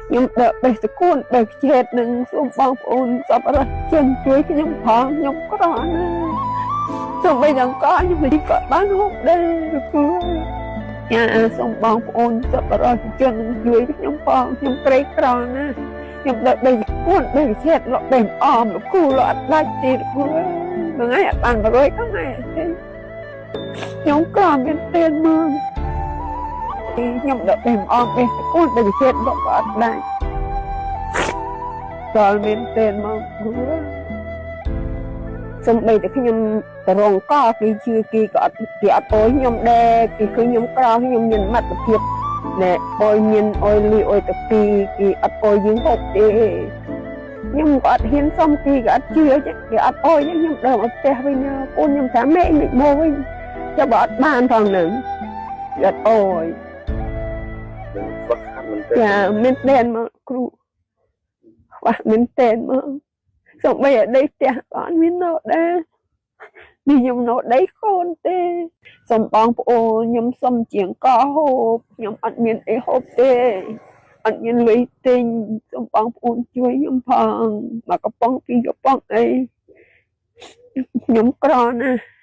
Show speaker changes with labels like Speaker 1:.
Speaker 1: ខ្ញុំដើរបេះតកូនបេះជាតិនឹងសូមបងប្អូនសប្បុរសជនជួយខ្ញុំផងខ្ញុំក្រណាសូមបីដល់កខ្ញុំមិនក៏បានហូបដែរគ្រូចាសូមបងប្អូនសប្បុរសជនជួយខ្ញុំផងខ្ញុំក្រីក្រណាខ្ញុំដើរបេះតកូនបេះជាតិលោកបេះអមលោកគ្រូលោកអត់ដាច់ទេគ្រូហ្នឹងហើយអត់បាន100ថ្ងៃទេខ្ញុំក្រមែនទេមកខ្ញុំដើរបេះអមបេះតកូនបេះជាតិលោកក៏អត់ដាច់ដល់មែនទេមកគ្រូសូមបីតែខ្ញុំទៅរងកគេជឿគេក៏អត់គេអត់អោយខ្ញុំដែរគេឃើញខ្ញុំក្រខ្ញុំមានសមត្ថភាពណែអោយមានអោយលីអោយតាពីគេអត់អោយយើងហូបទេខ្ញុំក៏អត់ហ៊ានសុំគេក៏អត់ជឿគេអត់អោយខ្ញុំដើរមកផ្ទះវិញកូនខ្ញុំថាម៉ែមិនមកវិញចាំបើអត់បានផងនឹងអត់អោយចាមែនទេមកគ្រូខ្វះមែនទេមកសូមបីឲ្យដីផ្ទះក៏អត់មាននៅដែរនេះខ្ញុំនៅដីកូនទេសូមបងប្អូនខ្ញុំសុំជាងកហូបខ្ញុំអត់មានអីហូបទេអត់មានលុយទិញសូមបងប្អូនជួយខ្ញុំផងមកកំប៉ុងពីរកំប៉ុងអីខ្ញុំក្រណា